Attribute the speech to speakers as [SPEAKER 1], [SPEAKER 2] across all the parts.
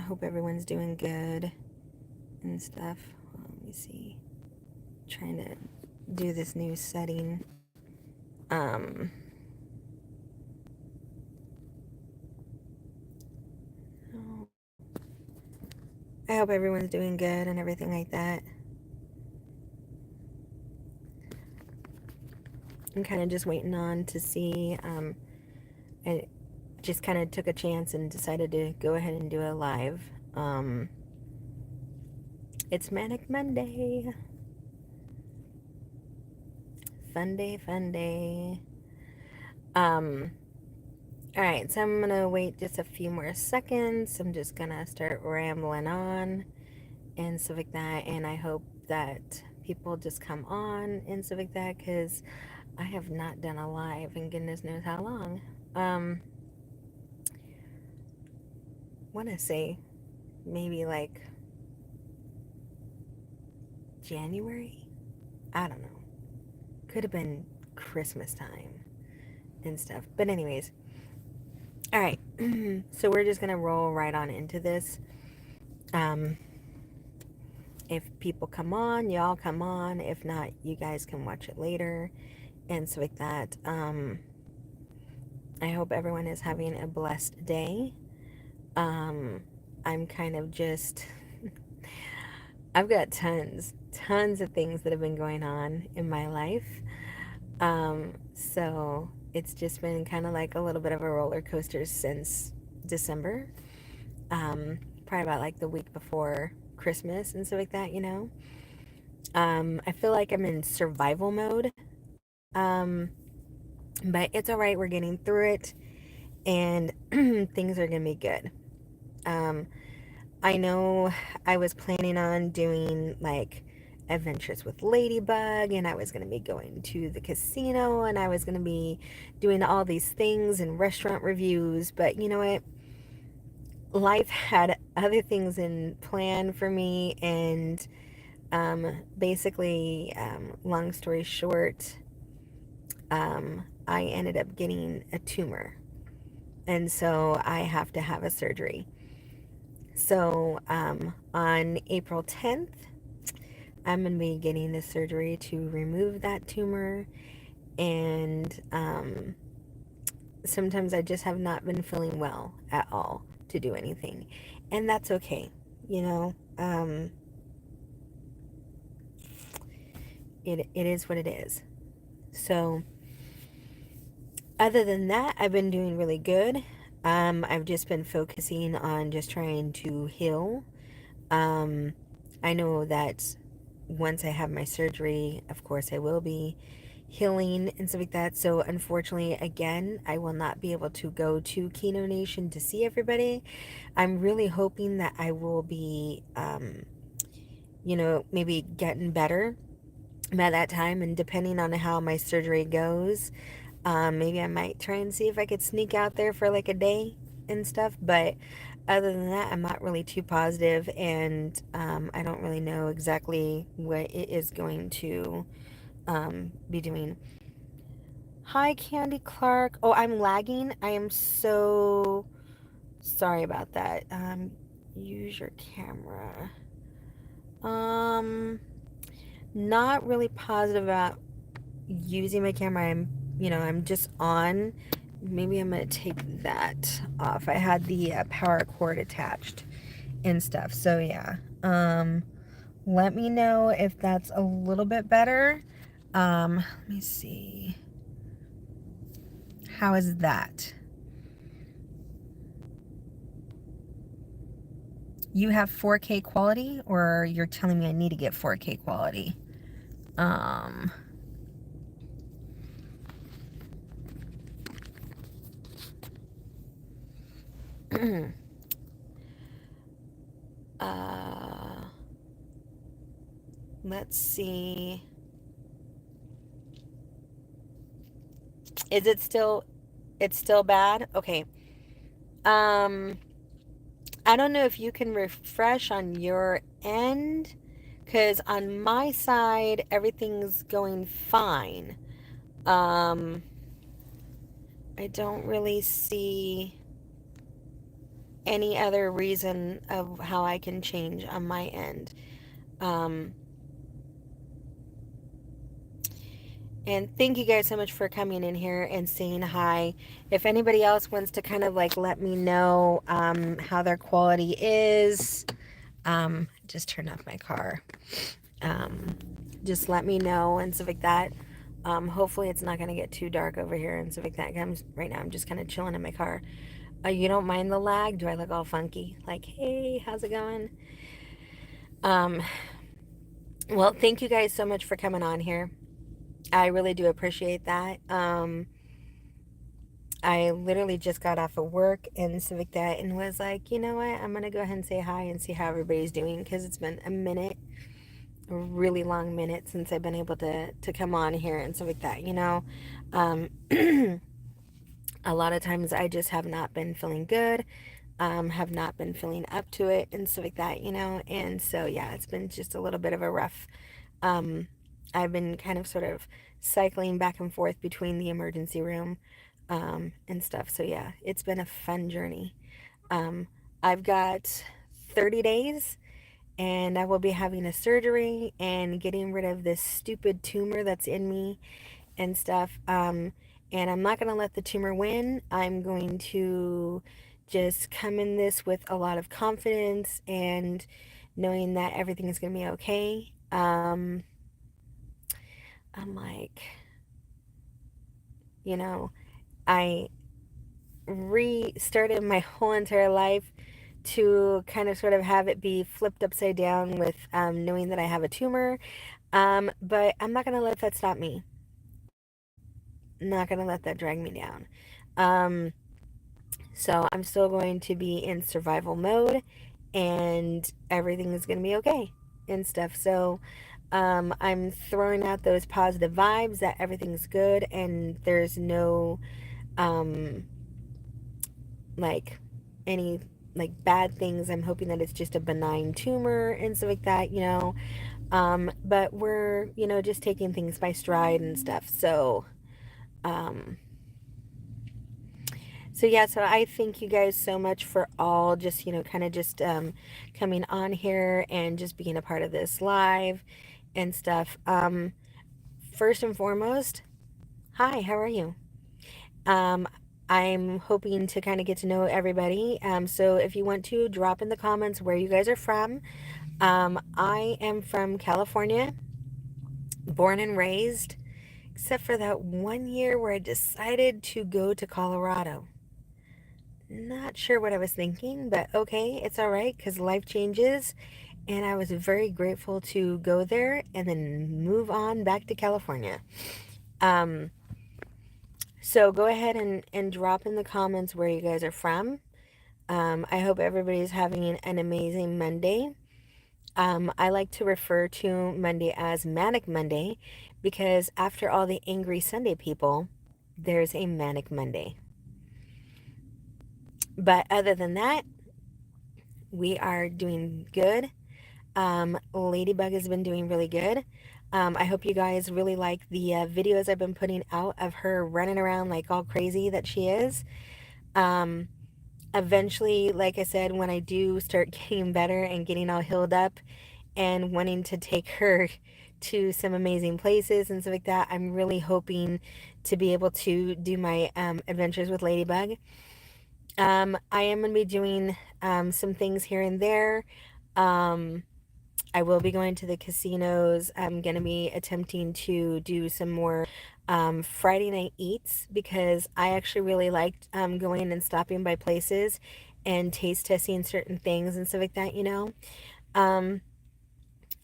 [SPEAKER 1] hope everyone's doing good and stuff. Let me see. Trying to do this new setting. Um, I hope everyone's doing good and everything like that. I'm kind of just waiting on to see. I just kind of took a chance and decided to go ahead and do a live. It's Manic Monday. Fun day, fun day. Alright, so I'm gonna wait just a few more seconds. I'm just gonna start rambling on and stuff like that, and I hope that people just come on and stuff like that, because I have not done a live in goodness knows how long. Wanna say maybe like January? I don't know. Could have been Christmas time and stuff. But anyways, alright. So we're just gonna roll right on into this. If people come on, y'all come on. If not, you guys can watch it later and stuff like that. I hope everyone is having a blessed day. I'm kind of just, I've got tons of things that have been going on in my life. So it's just been kind of like a little bit of a roller coaster since December. Probably about like the week before Christmas and stuff like that, you know. I feel like I'm in survival mode. But it's all right. We're getting through it, and things are gonna be good. Um, I know I was planning on doing like adventures with Ladybug, and I was gonna be going to the casino, and I was gonna be doing all these things and restaurant reviews. But you know what? Life had other things in plan for me, and basically, long story short, I ended up getting a tumor, and so I have to have a surgery. So on April 10th, I'm going to be getting the surgery to remove that tumor, and sometimes I just have not been feeling well at all to do anything, and that's okay, you know. It is what it is. So other than that, I've been doing really good. I've just been focusing on just trying to heal. I know that once I have my surgery, of course, I will be healing and stuff like that. So, unfortunately, again, I will not be able to go to Keno Nation to see everybody. I'm really hoping that I will be, maybe getting better by that time. And depending on how my surgery goes, maybe I might try and see if I could sneak out there for like a day and stuff. But other than that, I'm not really too positive, and I don't really know exactly what it is going to be doing. Hi, Candy Clark. Oh, I'm lagging. I am so sorry about that. Use your camera. Um, Not really positive about using my camera. I'm just on. Maybe I'm gonna take that off. I had the power cord attached and stuff. So yeah. Let me know if that's a little bit better. Let me see. How is that? You have 4K quality, or you're telling me I need to get 4K quality? Um, uh, let's see. Is it still, it's still bad? Okay. Um, I don't know if you can refresh on your end, because on my side, everything's going fine. Um, I don't really see any other reason of how I can change on my end. Um, and thank you guys so much for coming in here and saying hi. If anybody else wants to kind of like let me know how their quality is, just turn off my car. Um, just let me know and stuff like that. Hopefully it's not going to get too dark over here and stuff like that. Right now I'm just kind of chilling in my car. You don't mind the lag? Do I look all funky? Like, hey, how's it going? Um, well, thank you guys so much for coming on here. I really do appreciate that. I literally just got off of work and stuff like that and was like, you know what? I'm going to go ahead and say hi and see how everybody's doing because it's been a minute, a really long minute since I've been able to come on here and stuff like that, you know. Um, a lot of times I just have not been feeling good, have not been feeling up to it and stuff like that, you know. And so, yeah, it's been just a little bit of a rough, um, I've been kind of sort of cycling back and forth between the emergency room, and stuff. So, yeah, it's been a fun journey. Um, I've got 30 days and I will be having a surgery and getting rid of this stupid tumor that's in me and stuff. And I'm not going to let the tumor win. I'm going to just come in this with a lot of confidence and knowing that everything is going to be okay. I'm like, you know, I restarted my whole entire life to kind of sort of have it be flipped upside down with knowing that I have a tumor. But I'm not going to let that stop me. Not going to let that drag me down. Um, so I'm still going to be in survival mode and everything is going to be okay and stuff. So I'm throwing out those positive vibes that everything's good and there's no um, like any like bad things. I'm hoping that it's just a benign tumor and stuff like that, you know. But we're, you know, just taking things by stride and stuff. Um, so yeah, so I thank you guys so much for all just, you know, kind of just coming on here and just being a part of this live and stuff. First and foremost, hi, how are you? Um, I'm hoping to kind of get to know everybody. So if you want to drop in the comments where you guys are from. I am from California, born and raised, except for that 1 year where I decided to go to Colorado. Not sure what I was thinking, but okay, it's all right because life changes. And I was very grateful to go there and then move on back to California. Um, so go ahead and drop in the comments where you guys are from. I hope everybody's having an amazing Monday. I like to refer to Monday as Manic Monday because after all the angry Sunday people, there's a Manic Monday. But other than that, we are doing good. Ladybug has been doing really good. I hope you guys really like the videos I've been putting out of her running around like all crazy that she is. Um, Eventually, like I said, when I do start getting better and getting all healed up and wanting to take her to some amazing places and stuff like that, I'm really hoping to be able to do my adventures with Ladybug. I am going to be doing some things here and there. Um, I will be going to the casinos. I'm going to be attempting to do some more Friday night eats because I actually really liked going and stopping by places and taste testing certain things and stuff like that, you know. Um,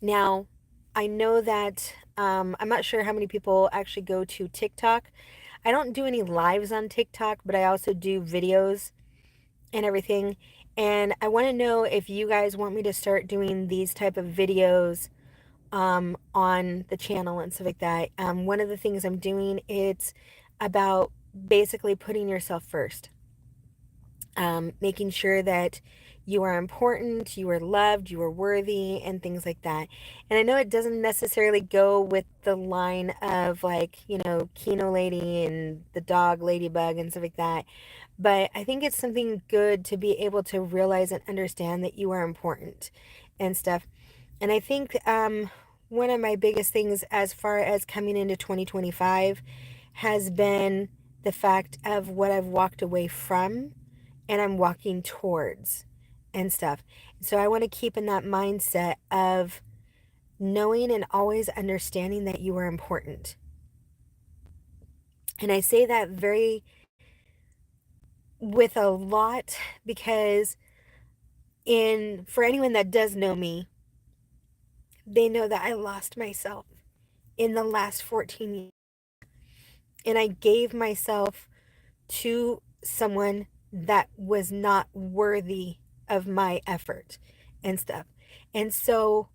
[SPEAKER 1] Now, I know that I'm not sure how many people actually go to TikTok. I don't do any lives on TikTok, but I also do videos and everything. And I want to know if you guys want me to start doing these type of videos on the channel and stuff like that. One of the things I'm doing, it's about basically putting yourself first, making sure that you are important, you are loved, you are worthy, and things like that. And I know it doesn't necessarily go with the line of like, you know, Kino Lady and the dog Ladybug and stuff like that. But I think it's something good to be able to realize and understand that you are important and stuff. And I think one of my biggest things as far as coming into 2025 has been the fact of what I've walked away from and I'm walking towards and stuff. So I want to keep in that mindset of knowing and always understanding that you are important. And I say that very with a lot because for anyone that does know me, they know that I lost myself in the last 14 years. And I gave myself to someone that was not worthy of my effort and stuff. And so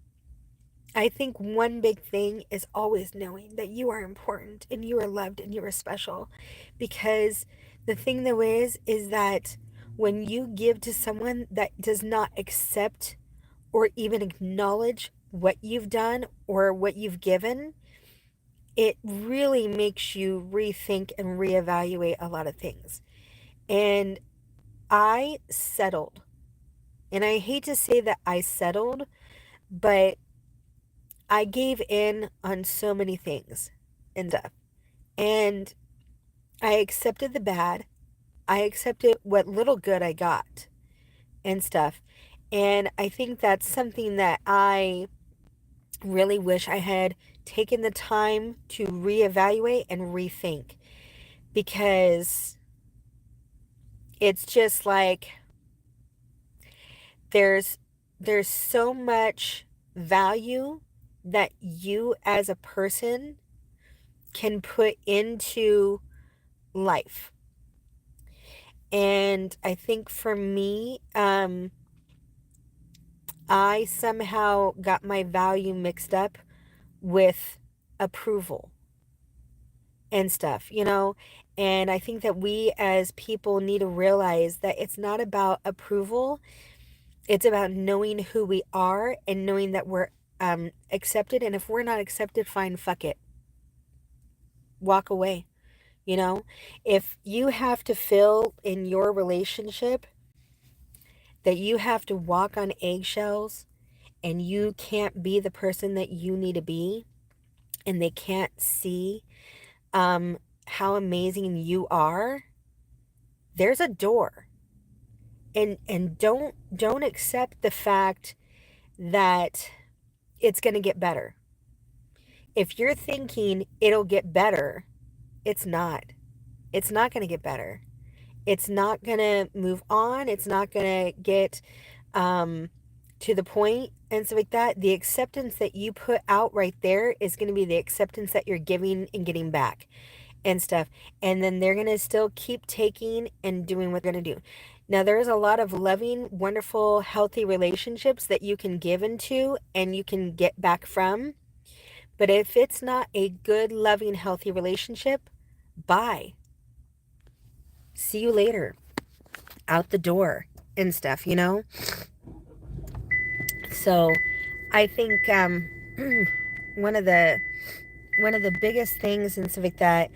[SPEAKER 1] I think one big thing is always knowing that you are important and you are loved and you are special. Because the thing though is that when you give to someone that does not accept or even acknowledge what you've done or what you've given, it really makes you rethink and reevaluate a lot of things. And I settled. And I hate to say that I settled, but I gave in on so many things and stuff. And I accepted the bad. I accepted what little good I got and stuff. And I think that's something that I really wish I had taken the time to reevaluate and rethink, because it's just like there's so much value that you as a person can put into life. And I think for me, I somehow got my value mixed up with approval and stuff, you know? And I think that we as people need to realize that it's not about approval. It's about knowing who we are and knowing that we're accepted. And if we're not accepted, fine, fuck it. Walk away. You know, if you have to feel in your relationship that you have to walk on eggshells and you can't be the person that you need to be, and they can't see how amazing you are, there's a door. And don't accept the fact that it's going to get better. If you're thinking it'll get better, it's not. It's not going to get better. It's not going to move on. It's not going to get to the point and stuff like that. The acceptance that you put out right there is going to be the acceptance that you're giving and getting back and stuff. And then they're going to still keep taking and doing what they're going to do. Now, there's a lot of loving, wonderful, healthy relationships that you can give into and you can get back from. But if it's not a good, loving, healthy relationship, bye. See you later. Out the door and stuff, you know? So I think one of the biggest things and stuff like that,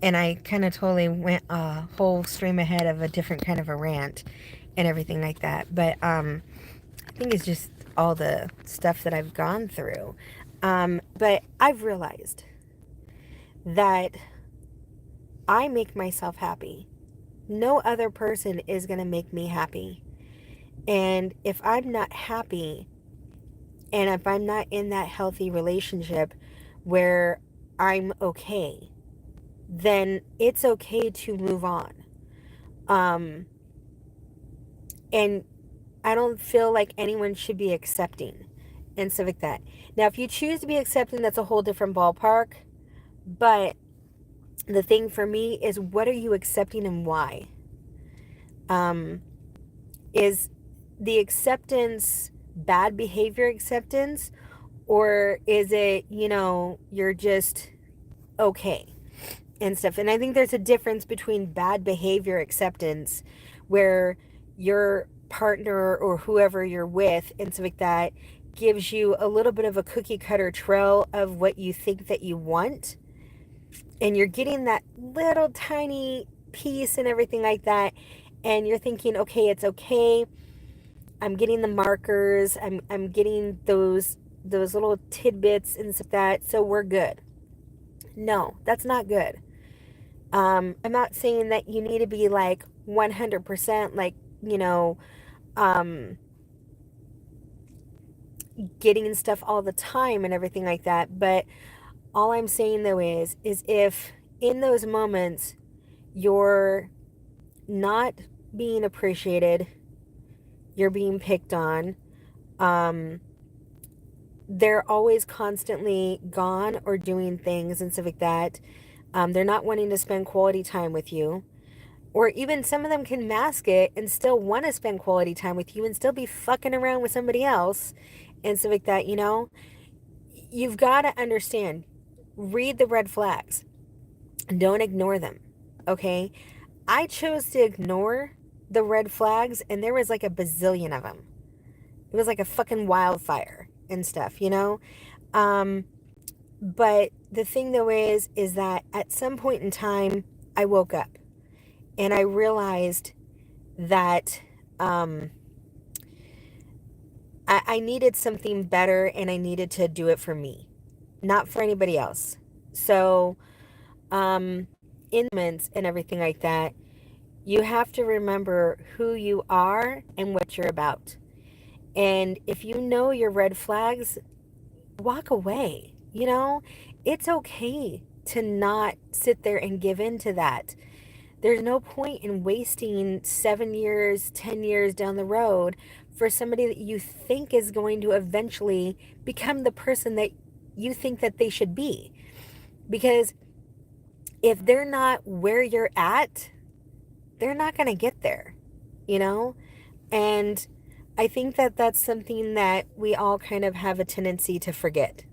[SPEAKER 1] and I kind of totally went a whole stream ahead of a different kind of a rant and everything like that. But I think it's just all the stuff that I've gone through. But I've realized that I make myself happy. No other person is going to make me happy. And if I'm not happy, and if I'm not in that healthy relationship where I'm okay, then it's okay to move on. And I don't feel like anyone should be accepting and stuff like that. Now, if you choose to be accepting, that's a whole different ballpark. But the thing for me is, what are you accepting and why? Is the acceptance bad behavior acceptance, or is it, you're just okay and stuff? And I think there's a difference between bad behavior acceptance, where your partner or whoever you're with and stuff like that gives you a little bit of a cookie cutter trail of what you think that you want, and you're getting that little tiny piece and everything like that, and you're thinking, okay, it's okay. I'm getting the markers. I'm getting those little tidbits and stuff like that, so we're good. No, that's not good. I'm not saying that you need to be like 100% like, you know, um, getting stuff all the time and everything like that. But all I'm saying though is if in those moments you're not being appreciated, you're being picked on, um, they're always constantly gone or doing things and stuff like that. They're not wanting to spend quality time with you. Or even some of them can mask it and still want to spend quality time with you and still be fucking around with somebody else and stuff like that, you know? You've got to understand, read the red flags. Don't ignore them, okay? I chose to ignore the red flags, and there was like a bazillion of them. It was like a fucking wildfire and stuff, you know? Um, but the thing though is that at some point in time, I woke up and I realized that um, I needed something better and I needed to do it for me, not for anybody else. So, in moments and everything like that, you have to remember who you are and what you're about. And if you know your red flags, walk away. You know, it's okay to not sit there and give in to that. There's no point in wasting 7 years, 10 years down the road for somebody that you think is going to eventually become the person that you think that they should be. Because if they're not where you're at, they're not going to get there, you know? And I think that that's something that we all kind of have a tendency to forget.